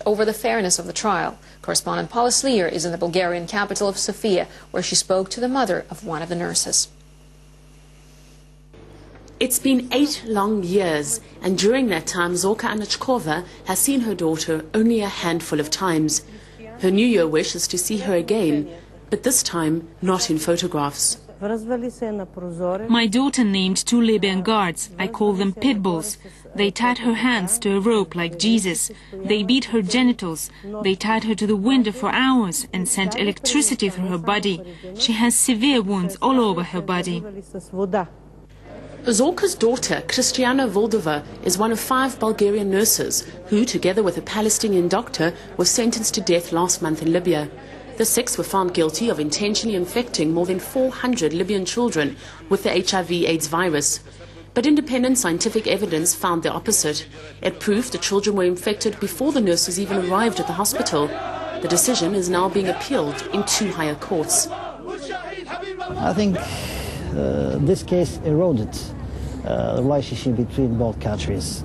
over the fairness of the trial. Correspondent Paula Slier is in the Bulgarian capital of Sofia, where she spoke to the mother of one of the nurses. It's been 8 long years, and during that time Zorka Anichkova has seen her daughter only a handful of times. Her New Year wish is to see her again, but this time not in photographs. My daughter named 2 Libyan guards. I call them pit bulls. They tied her hands to a rope like Jesus. They beat her genitals. They tied her to the window for hours and sent electricity through her body. She has severe wounds all over her body. Zorka's daughter, Kristiana Voldova, is one of 5 Bulgarian nurses who, together with a Palestinian doctor, were sentenced to death last month in Libya. The 6 were found guilty of intentionally infecting more than 400 Libyan children with the HIV/AIDS virus. But independent scientific evidence found the opposite. It proved the children were infected before the nurses even arrived at the hospital. The decision is now being appealed in 2 higher courts. I think this case eroded the relationship between both countries.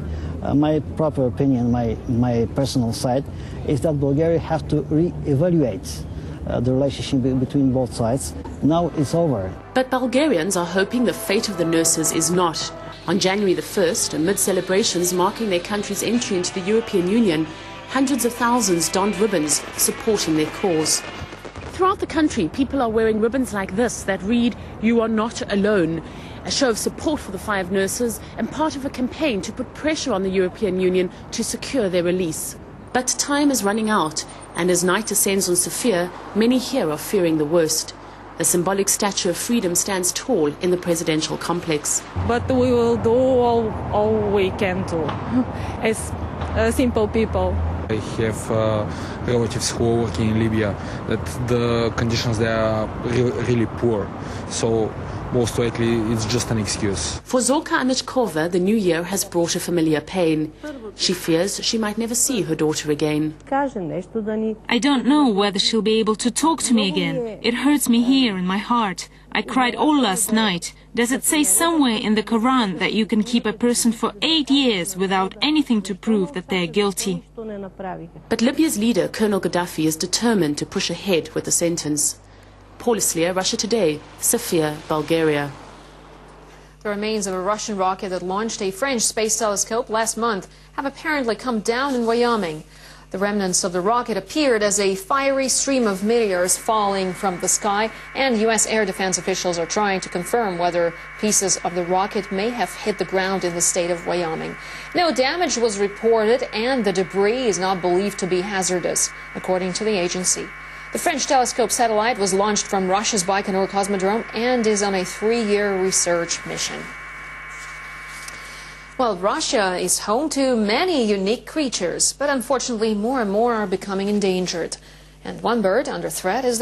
My proper opinion, my personal side, is that Bulgaria has to re-evaluate the relationship between both sides. Now it's over. But Bulgarians are hoping the fate of the nurses is not. On January the 1st, amid celebrations marking their country's entry into the European Union, hundreds of thousands donned ribbons supporting their cause. Throughout the country, people are wearing ribbons like this that read, "You are not alone," a show of support for the 5 nurses and part of a campaign to put pressure on the European Union to secure their release. But time is running out, and as night descends on Sofia, many here are fearing the worst. A symbolic statue of freedom stands tall in the presidential complex. But we will do all we can do as simple people. I have relatives who are working in Libya, that the conditions there are really poor. So most likely it's just an excuse. For Zorka Anichkova, the new year has brought a familiar pain. She fears she might never see her daughter again. I don't know whether she'll be able to talk to me again. It hurts me here in my heart. I cried all last night. Does it say somewhere in the Quran that you can keep a person for 8 years without anything to prove that they're guilty? But Libya's leader, Colonel Gaddafi, is determined to push ahead with the sentence. Paula Slier, Russia Today, Sofia, Bulgaria. The remains of a Russian rocket that launched a French space telescope last month have apparently come down in Wyoming. The remnants of the rocket appeared as a fiery stream of meteors falling from the sky, and U.S. air defense officials are trying to confirm whether pieces of the rocket may have hit the ground in the state of Wyoming. No damage was reported, and the debris is not believed to be hazardous, according to the agency. The French telescope satellite was launched from Russia's Baikonur Cosmodrome and is on a 3-year research mission. Well, Russia is home to many unique creatures, but unfortunately more and more are becoming endangered. And one bird under threat is the